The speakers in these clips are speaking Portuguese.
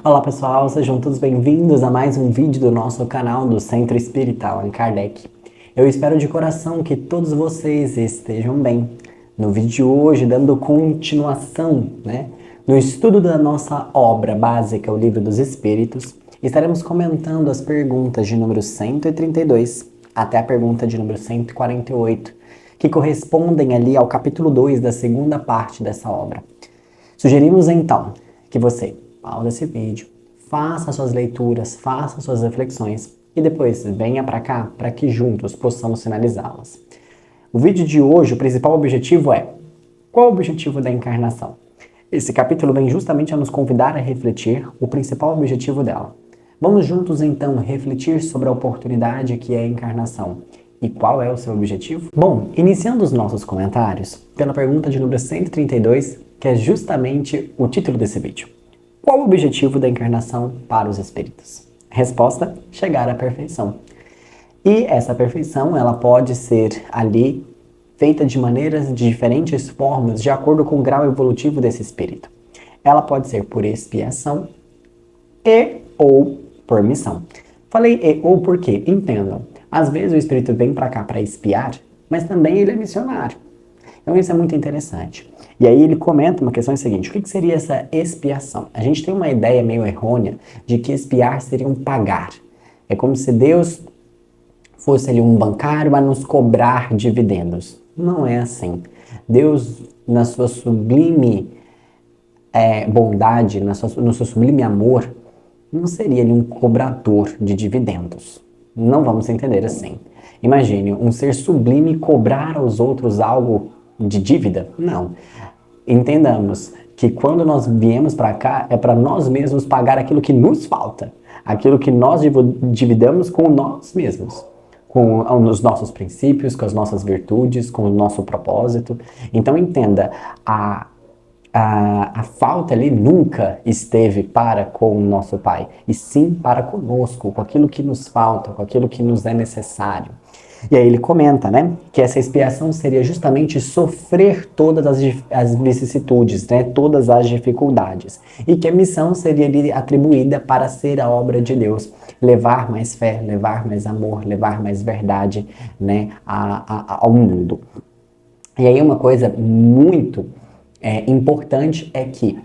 Olá pessoal, sejam todos bem-vindos a mais um vídeo do nosso canal do Centro Espírita Allan Kardec. Eu espero de coração que todos vocês estejam bem. No vídeo de hoje, dando continuação, no estudo da nossa obra básica, o Livro dos Espíritos, estaremos comentando as perguntas de número 132 até a pergunta de número 148, que correspondem ali ao capítulo 2 da segunda parte dessa obra. Sugerimos então que você pausa esse vídeo, faça suas leituras, faça suas reflexões e depois venha para cá para que juntos possamos finalizá-las. O vídeo de hoje, o principal objetivo é: qual o objetivo da encarnação? Esse capítulo vem justamente a nos convidar a refletir o principal objetivo dela. Vamos juntos então refletir sobre a oportunidade que é a encarnação. E qual é o seu objetivo? Bom, iniciando os nossos comentários pela pergunta de número 132, que é justamente o título desse vídeo. Qual o objetivo da encarnação para os espíritos? Resposta: chegar à perfeição. E essa perfeição, ela pode ser ali feita de diferentes formas, de acordo com o grau evolutivo desse espírito. Ela pode ser por expiação e ou por missão. Falei e ou porque, entendam, às vezes o espírito vem para cá para expiar, mas também ele é missionário. Então isso é muito interessante. E aí ele comenta uma questão seguinte: o que seria essa expiação? A gente tem uma ideia meio errônea de que expiar seria um pagar. É como se Deus fosse ali um bancário a nos cobrar dividendos. Não é assim. Deus, na sua sublime bondade, no seu sublime amor, não seria ali um cobrador de dividendos. Não vamos entender assim. Imagine um ser sublime cobrar aos outros algo de dívida? Não. Entendamos que quando nós viemos para cá é para nós mesmos pagar aquilo que nos falta, aquilo que nós dividamos com nós mesmos, com os nossos princípios, com as nossas virtudes, com o nosso propósito. Então entenda, a falta ali nunca esteve para com o nosso Pai, e sim para conosco, com aquilo que nos falta, com aquilo que nos é necessário. E aí ele comenta, que essa expiação seria justamente sofrer todas as vicissitudes, todas as dificuldades. E que a missão seria ali atribuída para ser a obra de Deus. Levar mais fé, levar mais amor, levar mais verdade, ao mundo. E aí uma coisa muito importante é que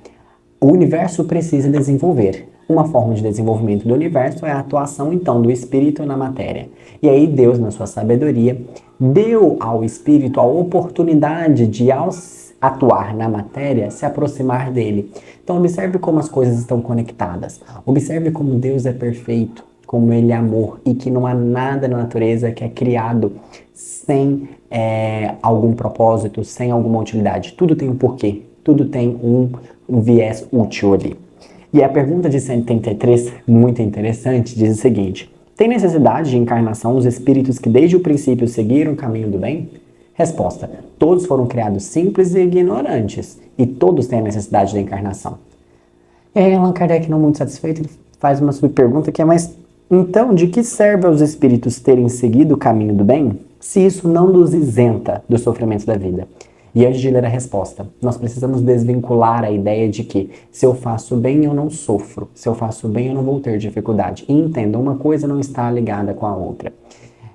o universo precisa desenvolver. Uma forma de desenvolvimento do universo é a atuação, então, do espírito na matéria. E aí Deus, na sua sabedoria, deu ao espírito a oportunidade de, ao atuar na matéria, se aproximar dele. Então, observe como as coisas estão conectadas. Observe como Deus é perfeito, como ele é amor, e que não há nada na natureza que é criado sem algum propósito, sem alguma utilidade. Tudo tem um porquê, tudo tem um viés útil ali. E a pergunta de 133, muito interessante, diz o seguinte: tem necessidade de encarnação os espíritos que desde o princípio seguiram o caminho do bem? Resposta: todos foram criados simples e ignorantes, e todos têm a necessidade da encarnação. E aí Allan Kardec, não muito satisfeito, ele faz uma subpergunta que é: mas então de que serve aos espíritos terem seguido o caminho do bem, se isso não nos isenta do sofrimento da vida? E antes de ler a resposta, nós precisamos desvincular a ideia de que se eu faço bem eu não sofro, se eu faço bem eu não vou ter dificuldade. E entenda, uma coisa não está ligada com a outra.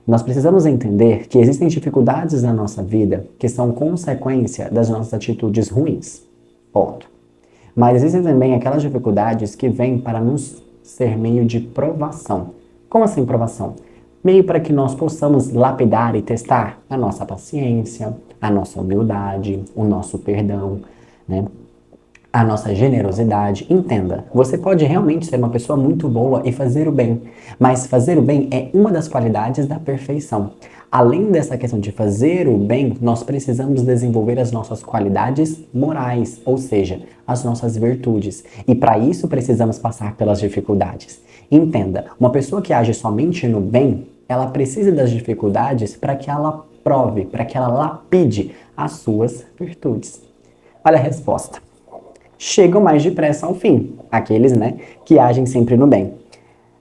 Nós precisamos entender que existem dificuldades na nossa vida que são consequência das nossas atitudes ruins. Ponto. Mas existem também aquelas dificuldades que vêm para nos ser meio de provação. Como assim provação? Meio para que nós possamos lapidar e testar a nossa paciência, a nossa humildade, o nosso perdão, a nossa generosidade. Entenda, você pode realmente ser uma pessoa muito boa e fazer o bem, mas fazer o bem é uma das qualidades da perfeição. Além dessa questão de fazer o bem, nós precisamos desenvolver as nossas qualidades morais, ou seja, as nossas virtudes. E para isso precisamos passar pelas dificuldades. Entenda, uma pessoa que age somente no bem, ela precisa das dificuldades para que ela prove, para que ela lapide as suas virtudes. Olha a resposta. Chegam mais depressa ao fim, aqueles, que agem sempre no bem.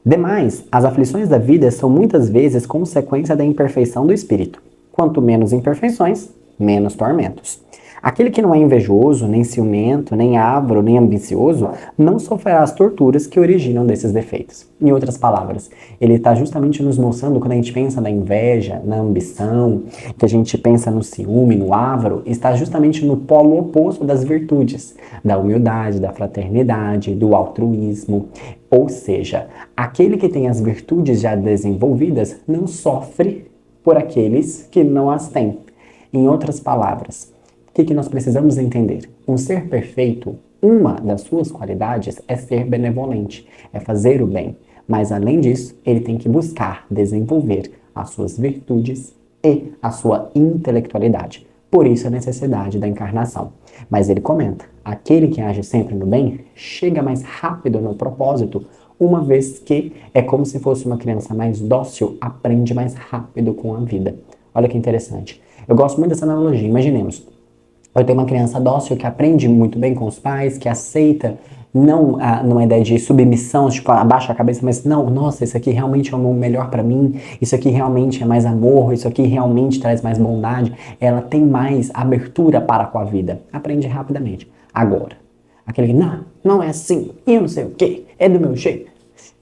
Demais, as aflições da vida são muitas vezes consequência da imperfeição do espírito. Quanto menos imperfeições, menos tormentos. Aquele que não é invejoso, nem ciumento, nem avaro, nem ambicioso, não sofrerá as torturas que originam desses defeitos. Em outras palavras, ele está justamente nos mostrando, quando a gente pensa na inveja, na ambição, que a gente pensa no ciúme, no avaro, está justamente no polo oposto das virtudes, da humildade, da fraternidade, do altruísmo. Ou seja, aquele que tem as virtudes já desenvolvidas não sofre por aqueles que não as têm. Em outras palavras, o que nós precisamos entender? Um ser perfeito, uma das suas qualidades é ser benevolente, é fazer o bem. Mas, além disso, ele tem que buscar desenvolver as suas virtudes e a sua intelectualidade. Por isso a necessidade da encarnação. Mas ele comenta, aquele que age sempre no bem, chega mais rápido no propósito, uma vez que é como se fosse uma criança mais dócil, aprende mais rápido com a vida. Olha que interessante. Eu gosto muito dessa analogia. Imaginemos, eu tenho uma criança dócil que aprende muito bem com os pais, que aceita, não numa ideia de submissão, tipo, abaixa a cabeça, mas não, nossa, isso aqui realmente é o melhor para mim, isso aqui realmente é mais amor, isso aqui realmente traz mais bondade. Ela tem mais abertura para com a vida. Aprende rapidamente. Agora, aquele que, não é assim, eu não sei o quê, é do meu jeito.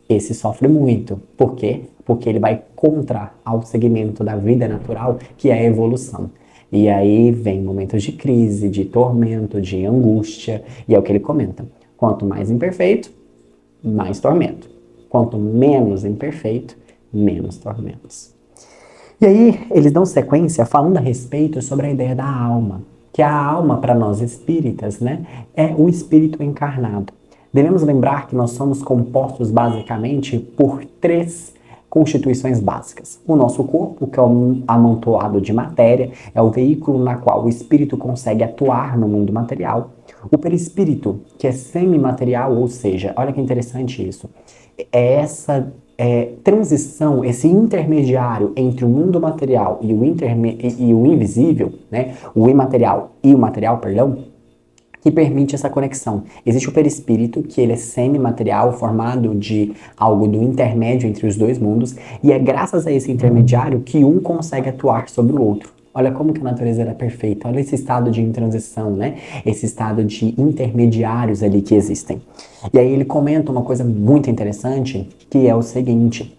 Esse sofre muito. Por quê? Porque ele vai contra ao segmento da vida natural, que é a evolução. E aí vem momentos de crise, de tormento, de angústia, e é o que ele comenta. Quanto mais imperfeito, mais tormento. Quanto menos imperfeito, menos tormentos. E aí eles dão sequência falando a respeito sobre a ideia da alma, que a alma para nós espíritas, né, é o espírito encarnado. Devemos lembrar que nós somos compostos basicamente por 3 constituições básicas. O nosso corpo, que é um amontoado de matéria, é o veículo na qual o espírito consegue atuar no mundo material. O perispírito, que é semimaterial, ou seja, olha que interessante isso, é essa transição, esse intermediário entre o mundo material e o invisível, né, o imaterial e o material, perdão, que permite essa conexão. Existe o perispírito, que ele é semimaterial, formado de algo do intermédio entre os dois mundos, e é graças a esse intermediário que um consegue atuar sobre o outro. Olha como que a natureza era perfeita, olha esse estado de intransição, né? Esse estado de intermediários ali que existem. E aí ele comenta uma coisa muito interessante, que é o seguinte: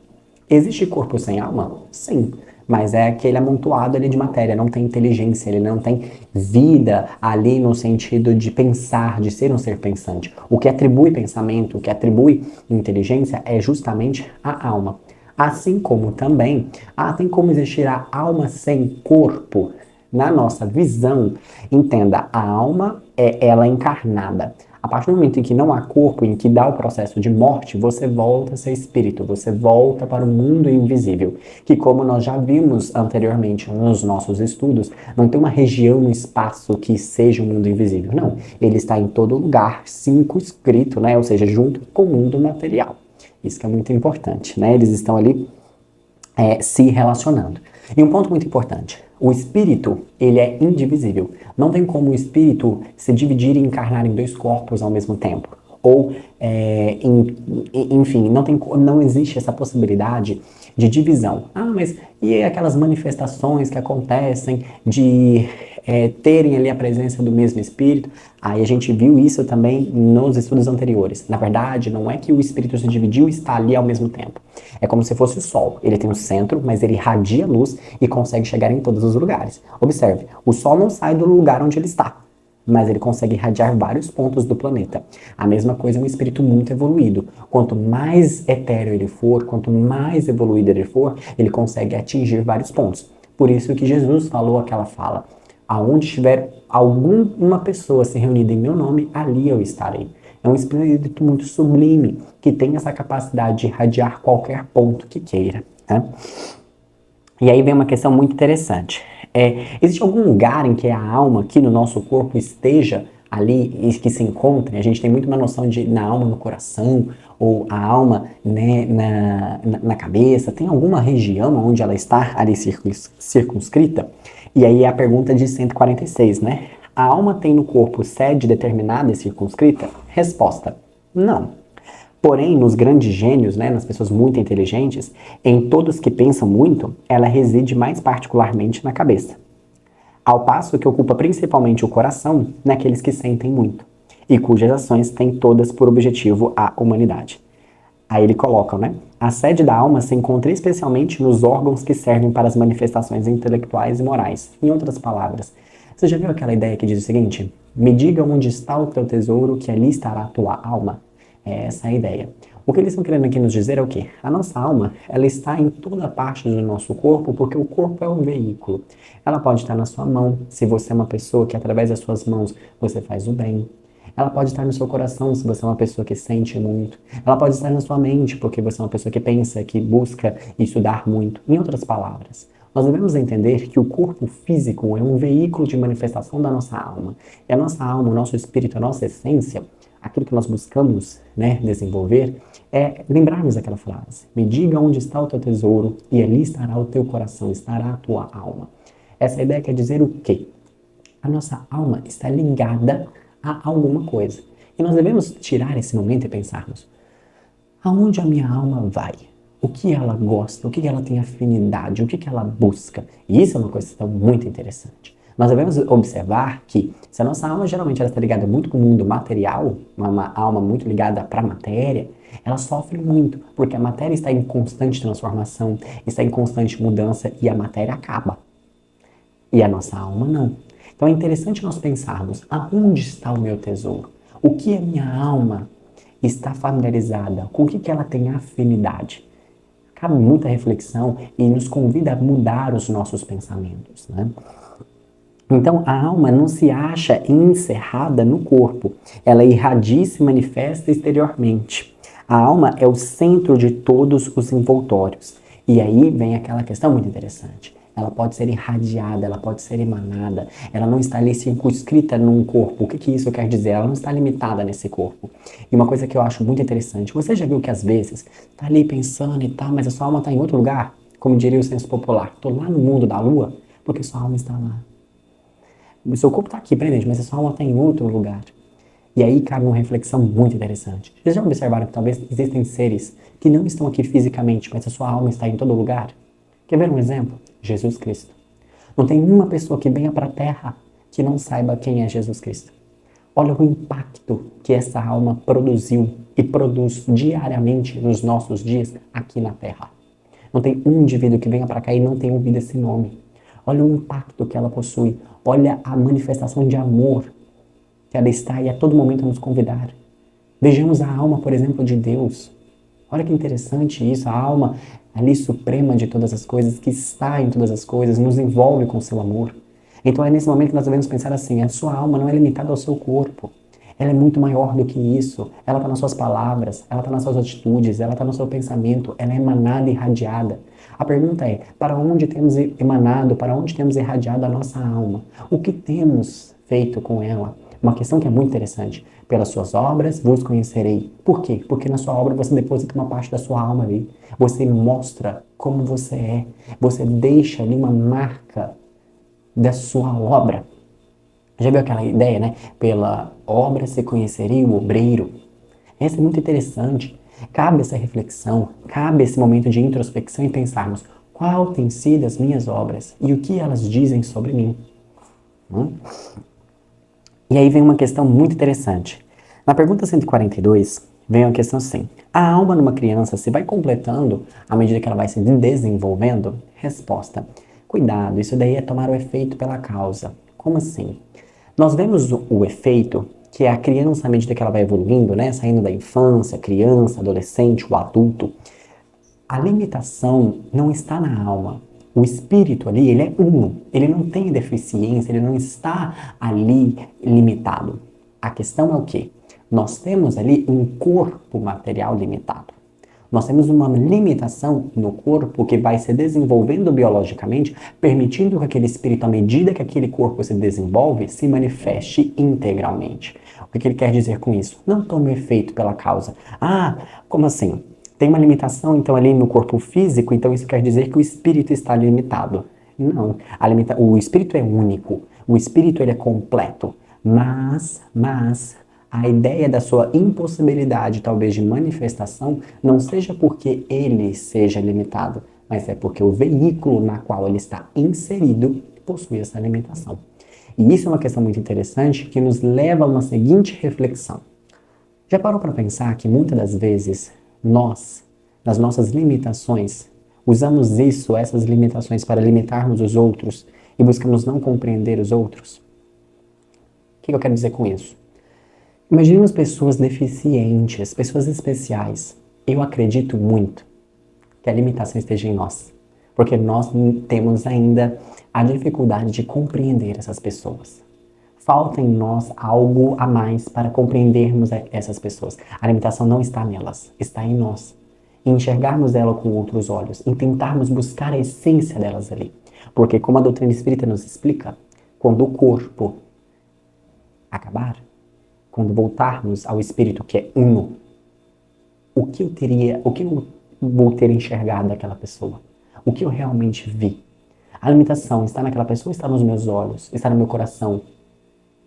existe corpo sem alma? Sim. Mas é aquele amontoado ali de matéria, não tem inteligência, ele não tem vida ali no sentido de pensar, de ser um ser pensante. O que atribui pensamento, o que atribui inteligência é justamente a alma. Assim como também, tem como existir a alma sem corpo. Na nossa visão, entenda, a alma é ela encarnada. A partir do momento em que não há corpo, em que dá o processo de morte, você volta a ser espírito, você volta para o mundo invisível, que, como nós já vimos anteriormente nos nossos estudos, não tem uma região no espaço que seja o mundo invisível, não. Ele está em todo lugar, circunscrito, né? Ou seja, junto com o mundo material. Isso que é muito importante, né? Eles estão ali se relacionando. E um ponto muito importante, o espírito, ele é indivisível. Não tem como o espírito se dividir e encarnar em 2 corpos ao mesmo tempo. Ou, enfim, não existe essa possibilidade de divisão. Mas e aquelas manifestações que acontecem de terem ali a presença do mesmo espírito? Aí a gente viu isso também nos estudos anteriores. Na verdade, não é que o espírito se dividiu e está ali ao mesmo tempo. É como se fosse o Sol. Ele tem um centro, mas ele irradia luz e consegue chegar em todos os lugares. Observe, o Sol não sai do lugar onde ele está, mas ele consegue irradiar vários pontos do planeta. A mesma coisa é um espírito muito evoluído. Quanto mais etéreo ele for, quanto mais evoluído ele for, ele consegue atingir vários pontos. Por isso que Jesus falou aquela fala: aonde estiver alguma pessoa se reunida em meu nome, ali eu estarei. É um espírito muito sublime, que tem essa capacidade de irradiar qualquer ponto que queira, né? E aí vem uma questão muito interessante. Existe algum lugar em que a alma aqui no nosso corpo esteja ali e que se encontre? A gente tem muito uma noção de na alma no coração, ou a alma, né, na cabeça. Tem alguma região onde ela está ali circunscrita? E aí é a pergunta de 146, né? A alma tem no corpo sede determinada e circunscrita? Resposta: não. Porém, nos grandes gênios, né, nas pessoas muito inteligentes, em todos que pensam muito, ela reside mais particularmente na cabeça. ao passo que ocupa principalmente o coração naqueles que sentem muito, e cujas ações têm todas por objetivo a humanidade. Aí ele coloca, né? A sede da alma se encontra especialmente nos órgãos que servem para as manifestações intelectuais e morais. Em outras palavras, você já viu aquela ideia que diz o seguinte: me diga onde está o teu tesouro, que ali estará a tua alma? É essa a ideia. O que eles estão querendo aqui nos dizer é o quê? A nossa alma, ela está em toda parte do nosso corpo, porque o corpo é um veículo. Ela pode estar na sua mão, se você é uma pessoa que através das suas mãos você faz o bem. Ela pode estar no seu coração, se você é uma pessoa que sente muito. Ela pode estar na sua mente, porque você é uma pessoa que pensa, que busca estudar muito. Em outras palavras, nós devemos entender que o corpo físico é um veículo de manifestação da nossa alma. E a nossa alma, o nosso espírito, a nossa essência, aquilo que nós buscamos, né, desenvolver, é lembrarmos daquela frase: me diga onde está o teu tesouro e ali estará o teu coração, estará a tua alma. Essa ideia quer dizer o quê? A nossa alma está ligada a alguma coisa. E nós devemos tirar esse momento e pensarmos: aonde a minha alma vai? O que ela gosta? O que ela tem afinidade? O que ela busca? E isso é uma questão muito interessante. Nós devemos observar que, se a nossa alma geralmente ela está ligada muito com o mundo material, uma alma muito ligada para a matéria, ela sofre muito, porque a matéria está em constante transformação, está em constante mudança e a matéria acaba. E a nossa alma não. Então é interessante nós pensarmos: aonde está o meu tesouro? O que a minha alma está familiarizada? Com o que ela tem afinidade? Cabe muita reflexão e nos convida a mudar os nossos pensamentos, né? Então, a alma não se acha encerrada no corpo. Ela irradia e se manifesta exteriormente. A alma é o centro de todos os envoltórios. E aí vem aquela questão muito interessante. Ela pode ser irradiada, ela pode ser emanada. Ela não está ali circunscrita num corpo. O que isso quer dizer? Ela não está limitada nesse corpo. E uma coisa que eu acho muito interessante: você já viu que às vezes está ali pensando e tal, mas a sua alma está em outro lugar? Como diria o senso popular: estou lá no mundo da lua, porque sua alma está lá. O seu corpo está aqui presente, mas a sua alma está em outro lugar. E aí cabe uma reflexão muito interessante. Vocês já observaram que talvez existem seres que não estão aqui fisicamente, mas a sua alma está em todo lugar? Quer ver um exemplo? Jesus Cristo. Não tem uma pessoa que venha para a Terra que não saiba quem é Jesus Cristo. Olha o impacto que essa alma produziu e produz diariamente nos nossos dias aqui na Terra. Não tem um indivíduo que venha para cá e não tenha ouvido esse nome. Olha o impacto que ela possui. Olha a manifestação de amor que ela está aí a todo momento a nos convidar. Vejamos a alma, por exemplo, de Deus. Olha que interessante isso. A alma ali suprema de todas as coisas, que está em todas as coisas, nos envolve com seu amor. Então é nesse momento que nós devemos pensar assim: a sua alma não é limitada ao seu corpo. Ela é muito maior do que isso. Ela está nas suas palavras, ela está nas suas atitudes, ela está no seu pensamento, ela é emanada e irradiada. A pergunta é: para onde temos emanado, para onde temos irradiado a nossa alma? O que temos feito com ela? Uma questão que é muito interessante. Pelas suas obras vos conhecerei. Por quê? Porque na sua obra você deposita uma parte da sua alma ali. Você mostra como você é. Você deixa ali uma marca da sua obra. Já viu aquela ideia, né? Pela obra se conheceria o obreiro. Essa é muito interessante. Cabe essa reflexão, cabe esse momento de introspecção e pensarmos: qual tem sido as minhas obras e o que elas dizem sobre mim? E aí vem uma questão muito interessante. Na pergunta 142, vem uma questão assim: a alma numa criança se vai completando à medida que ela vai se desenvolvendo? Resposta: cuidado, isso daí é tomar o efeito pela causa. Como assim? Nós vemos o efeito que é a criança, à medida que ela vai evoluindo, né, saindo da infância, criança, adolescente, o adulto. A limitação não está na alma. O espírito ali, ele é uno, ele não tem deficiência, ele não está ali limitado. A questão é o quê? Nós temos ali um corpo material limitado. Nós temos uma limitação no corpo que vai se desenvolvendo biologicamente, permitindo que aquele espírito, à medida que aquele corpo se desenvolve, se manifeste integralmente. O que ele quer dizer com isso? Não tome efeito pela causa. Ah, como assim? Tem uma limitação, então, ali no corpo físico, então isso quer dizer que o espírito está limitado. Não, o espírito é único, o espírito ele é completo, mas a ideia da sua impossibilidade, talvez, de manifestação, não seja porque ele seja limitado, mas é porque o veículo na qual ele está inserido possui essa alimentação. E isso é uma questão muito interessante que nos leva a uma seguinte reflexão. Já parou para pensar que muitas das vezes nós, nas nossas limitações, usamos essas limitações para limitarmos os outros e buscamos não compreender os outros? O que eu quero dizer com isso? Imaginemos pessoas deficientes, pessoas especiais. Eu acredito muito que a limitação esteja em nós, porque nós temos ainda a dificuldade de compreender essas pessoas. Falta em nós algo a mais para compreendermos essas pessoas. A limitação não está nelas, está em nós. Em enxergarmos ela com outros olhos, em tentarmos buscar a essência delas ali. Porque, como a doutrina espírita nos explica, quando o corpo acabar, quando voltarmos ao espírito que é uno, o que eu vou ter enxergado daquela pessoa? O que eu realmente vi? A limitação está naquela pessoa ou está nos meus olhos? Está no meu coração?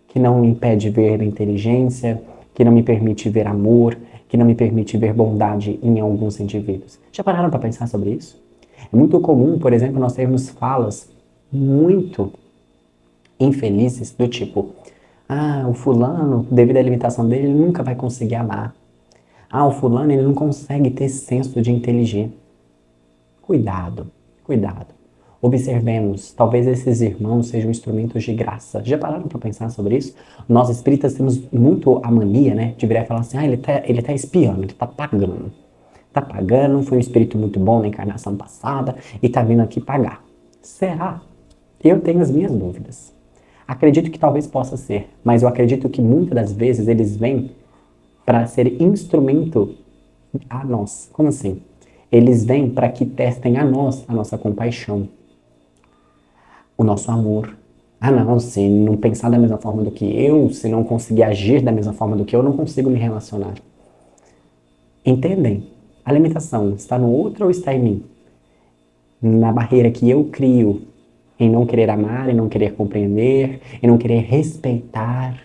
Que não me impede ver inteligência, que não me permite ver amor, que não me permite ver bondade em alguns indivíduos. Já pararam para pensar sobre isso? É muito comum, por exemplo, nós termos falas muito infelizes do tipo: o fulano, devido à limitação dele, ele nunca vai conseguir amar. O fulano, ele não consegue ter senso de inteligência. Cuidado, cuidado. Observemos, talvez esses irmãos sejam instrumentos de graça. Já pararam para pensar sobre isso? Nós espíritas temos muito a mania, né, de virar e falar assim: ele tá espiando, ele tá pagando. Tá pagando, foi um espírito muito bom na encarnação passada e tá vindo aqui pagar. Será? Eu tenho as minhas dúvidas. Acredito que talvez possa ser, mas eu acredito que muitas das vezes eles vêm para ser instrumento a nós. Como assim? Eles vêm para que testem a nós a nossa compaixão, o nosso amor. Não, se não pensar da mesma forma do que eu, se não conseguir agir da mesma forma do que eu não consigo me relacionar. Entendem? A limitação está no outro ou está em mim? Na barreira que eu crio em não querer amar, em não querer compreender, em não querer respeitar.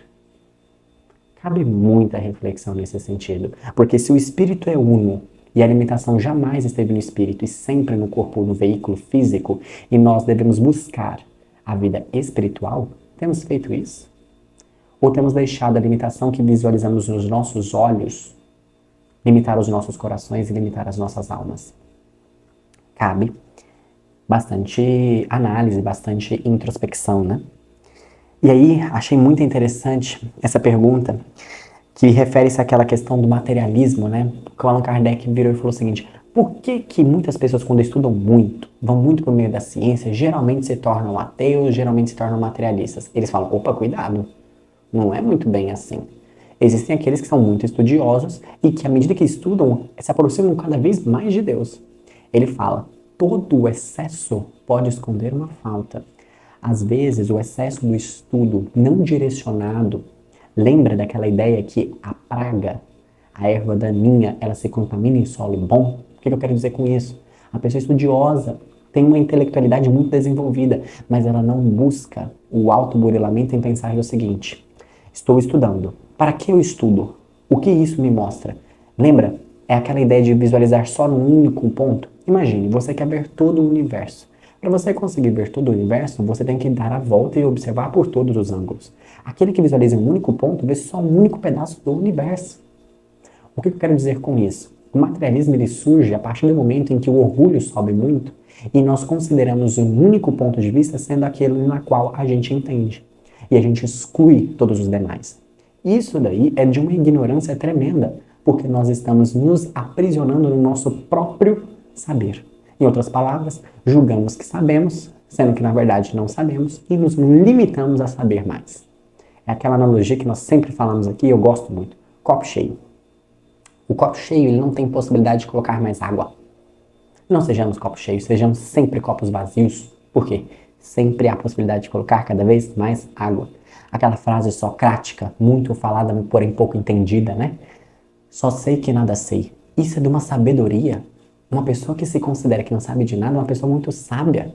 Cabe muita reflexão nesse sentido. Porque se o espírito é uno e a limitação jamais esteve no espírito e sempre no corpo, no veículo físico, e nós devemos buscar a vida espiritual, temos feito isso? Ou temos deixado a limitação que visualizamos nos nossos olhos limitar os nossos corações e limitar as nossas almas? Cabe bastante análise, bastante introspecção, né? E aí, achei muito interessante essa pergunta, que refere-se àquela questão do materialismo, né? Que o Allan Kardec virou e falou o seguinte: por que muitas pessoas, quando estudam muito, vão muito por meio da ciência, geralmente se tornam ateus, geralmente se tornam materialistas? Eles falam: opa, cuidado, não é muito bem assim. Existem aqueles que são muito estudiosos e que, à medida que estudam, se aproximam cada vez mais de Deus. Ele fala: todo o excesso pode esconder uma falta. Às vezes, o excesso do estudo não direcionado, lembra daquela ideia que a praga, a erva daninha, ela se contamina em solo bom? O que eu quero dizer com isso? A pessoa estudiosa tem uma intelectualidade muito desenvolvida, mas ela não busca o autoburilamento em pensar o seguinte: estou estudando. Para que eu estudo? O que isso me mostra? Lembra? É aquela ideia de visualizar só num único ponto. Imagine, você quer ver todo o universo. Para você conseguir ver todo o universo, você tem que dar a volta e observar por todos os ângulos. Aquele que visualiza um único ponto vê só um único pedaço do universo. O que eu quero dizer com isso? O materialismo ele surge a partir do momento em que o orgulho sobe muito e nós consideramos um único ponto de vista sendo aquele na qual a gente entende. E a gente exclui todos os demais. Isso daí é de uma ignorância tremenda, porque nós estamos nos aprisionando no nosso próprio saber. Em outras palavras, julgamos que sabemos, sendo que na verdade não sabemos, e nos limitamos a saber mais. É aquela analogia que nós sempre falamos aqui, eu gosto muito: copo cheio. O copo cheio ele não tem possibilidade de colocar mais água. Não sejamos copos cheios, sejamos sempre copos vazios. Por quê? Sempre há a possibilidade de colocar cada vez mais água. Aquela frase socrática, muito falada, porém pouco entendida, né? Só sei que nada sei. Isso é de uma sabedoria. Uma pessoa que se considera que não sabe de nada é uma pessoa muito sábia.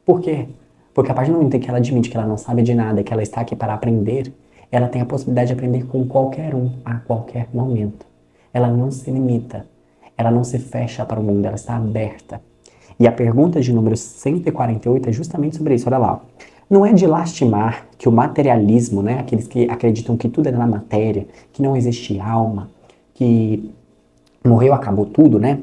Por quê? Porque a partir do momento em que ela admite que ela não sabe de nada, que ela está aqui para aprender, ela tem a possibilidade de aprender com qualquer um, a qualquer momento. Ela não se limita. Ela não se fecha para o mundo, ela está aberta. E a pergunta de número 148 é justamente sobre isso, olha lá. Não é de lastimar que o materialismo, né, aqueles que acreditam que tudo é na matéria, que não existe alma, que morreu, acabou tudo, né,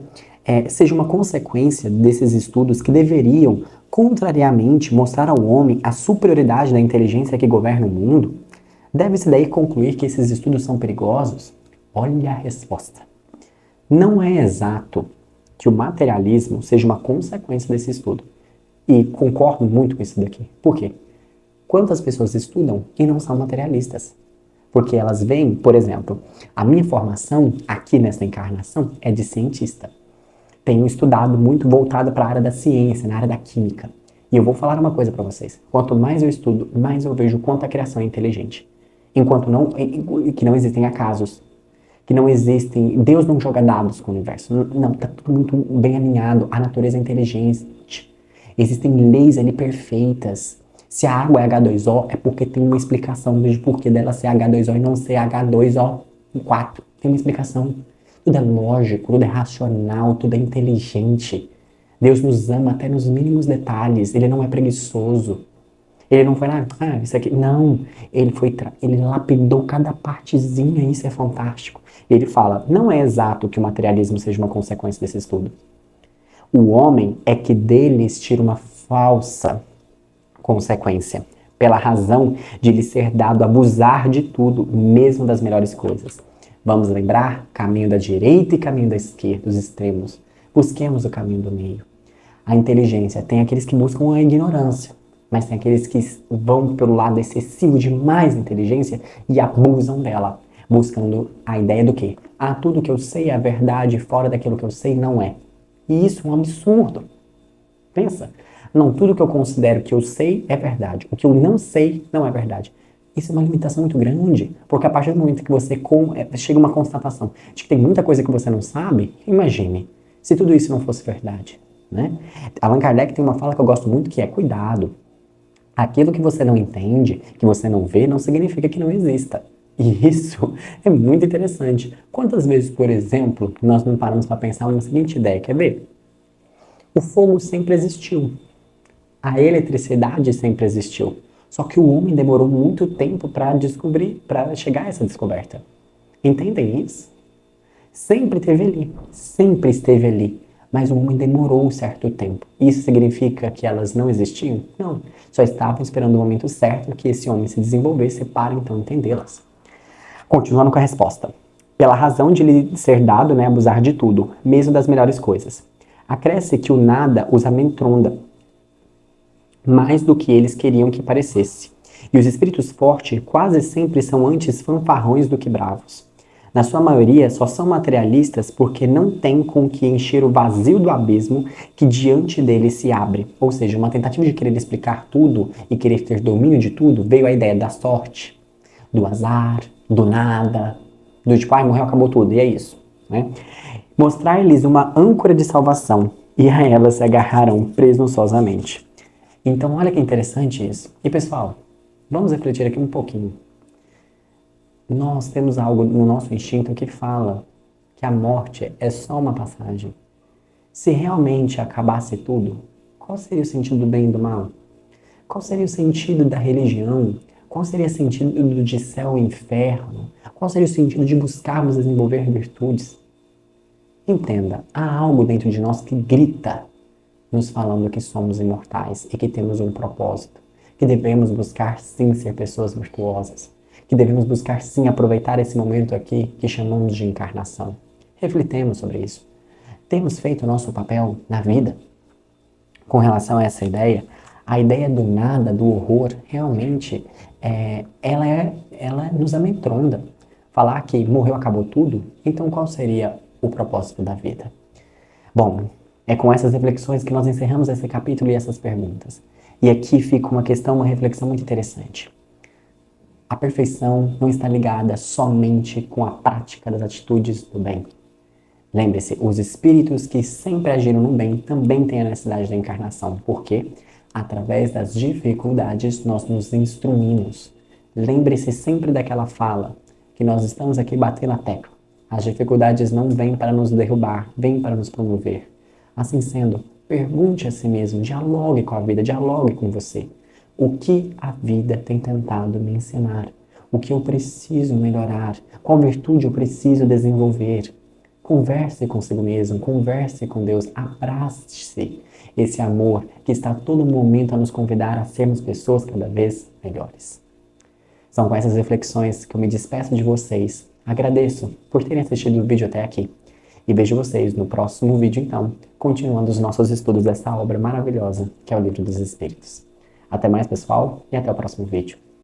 seja uma consequência desses estudos que deveriam, contrariamente, mostrar ao homem a superioridade da inteligência que governa o mundo? Deve-se daí concluir que esses estudos são perigosos? Olha a resposta. Não é exato que o materialismo seja uma consequência desse estudo. E concordo muito com isso daqui. Por quê? Quantas pessoas estudam e não são materialistas? Porque elas veem, por exemplo, a minha formação aqui nessa encarnação é de cientista. Tenho estudado muito voltado para a área da ciência, na área da química. E eu vou falar uma coisa para vocês. Quanto mais eu estudo, mais eu vejo quanto a criação é inteligente. Enquanto que não existem acasos, que não existem... Deus não joga dados com o universo. Não, está tudo muito bem alinhado. A natureza é inteligente. Existem leis ali perfeitas. Se a água é H2O, é porque tem uma explicação do porquê dela ser H2O e não ser H2O4. Tem uma explicação. Tudo é lógico, tudo é racional, tudo é inteligente. Deus nos ama até nos mínimos detalhes. Ele não é preguiçoso. Ele não foi lá, isso aqui. Não, ele lapidou cada partezinha, isso é fantástico. Ele fala, não é exato que o materialismo seja uma consequência desse estudo. O homem é que deles tira uma falsa consequência, pela razão de lhe ser dado abusar de tudo, mesmo das melhores coisas. Vamos lembrar? Caminho da direita e caminho da esquerda, os extremos. Busquemos o caminho do meio. A inteligência tem aqueles que buscam a ignorância, mas tem aqueles que vão pelo lado excessivo de mais inteligência e abusam dela, buscando a ideia do quê? Tudo que eu sei é verdade, fora daquilo que eu sei não é. E isso é um absurdo. Pensa. Não, tudo que eu considero que eu sei é verdade. O que eu não sei não é verdade. Isso é uma limitação muito grande, porque a partir do momento que você chega a uma constatação de que tem muita coisa que você não sabe, imagine, se tudo isso não fosse verdade, né? Allan Kardec tem uma fala que eu gosto muito que é cuidado. Aquilo que você não entende, que você não vê, não significa que não exista. E isso é muito interessante. Quantas vezes, por exemplo, nós não paramos para pensar na seguinte ideia, quer ver? O fogo sempre existiu. A eletricidade sempre existiu. Só que o homem demorou muito tempo para descobrir, para chegar a essa descoberta. Entendem isso? Sempre esteve ali. Mas o homem demorou um certo tempo. Isso significa que elas não existiam? Não. Só estavam esperando o momento certo que esse homem se desenvolvesse para então entendê-las. Continuando com a resposta. Pela razão de lhe ser dado, né, abusar de tudo, mesmo das melhores coisas. Acresce que o nada os amedronta mais do que eles queriam que parecesse. E os espíritos fortes quase sempre são antes fanfarrões do que bravos. Na sua maioria, só são materialistas porque não têm com que encher o vazio do abismo que diante deles se abre. Ou seja, uma tentativa de querer explicar tudo e querer ter domínio de tudo, veio a ideia da sorte, do azar, do nada, do tipo, morreu, acabou tudo, e é isso, né? Mostrar-lhes uma âncora de salvação, e a ela se agarrarão presunçosamente. Então, olha que interessante isso. E pessoal, vamos refletir aqui um pouquinho. Nós temos algo no nosso instinto que fala que a morte é só uma passagem. Se realmente acabasse tudo, qual seria o sentido do bem e do mal? Qual seria o sentido da religião? Qual seria o sentido de céu e inferno? Qual seria o sentido de buscarmos desenvolver virtudes? Entenda, há algo dentro de nós que grita, nos falando que somos imortais e que temos um propósito, que devemos buscar sim ser pessoas virtuosas, que devemos buscar sim aproveitar esse momento aqui que chamamos de encarnação. Refletemos sobre isso. Temos feito o nosso papel na vida? Com relação a essa ideia, a ideia do nada, do horror, realmente, ela nos amedronta. Falar que morreu, acabou tudo, então qual seria o propósito da vida? Bom, é com essas reflexões que nós encerramos esse capítulo e essas perguntas. E aqui fica uma questão, uma reflexão muito interessante. A perfeição não está ligada somente com a prática das atitudes do bem. Lembre-se, os espíritos que sempre agiram no bem também têm a necessidade da encarnação. Por quê? Através das dificuldades nós nos instruímos. Lembre-se sempre daquela fala que nós estamos aqui batendo a tecla. As dificuldades não vêm para nos derrubar, vêm para nos promover. Assim sendo, Pergunte a si mesmo, dialogue com a vida, dialogue com você. O que a vida tem tentado me ensinar? O que eu preciso melhorar? Qual virtude eu preciso desenvolver? Converse consigo mesmo, converse com Deus, abrace esse amor que está a todo momento a nos convidar a sermos pessoas cada vez melhores. São com essas reflexões que eu me despeço de vocês. Agradeço por terem assistido o vídeo até aqui. E vejo vocês no próximo vídeo, então, continuando os nossos estudos dessa obra maravilhosa, que é o Livro dos Espíritos. Até mais, pessoal, e até o próximo vídeo.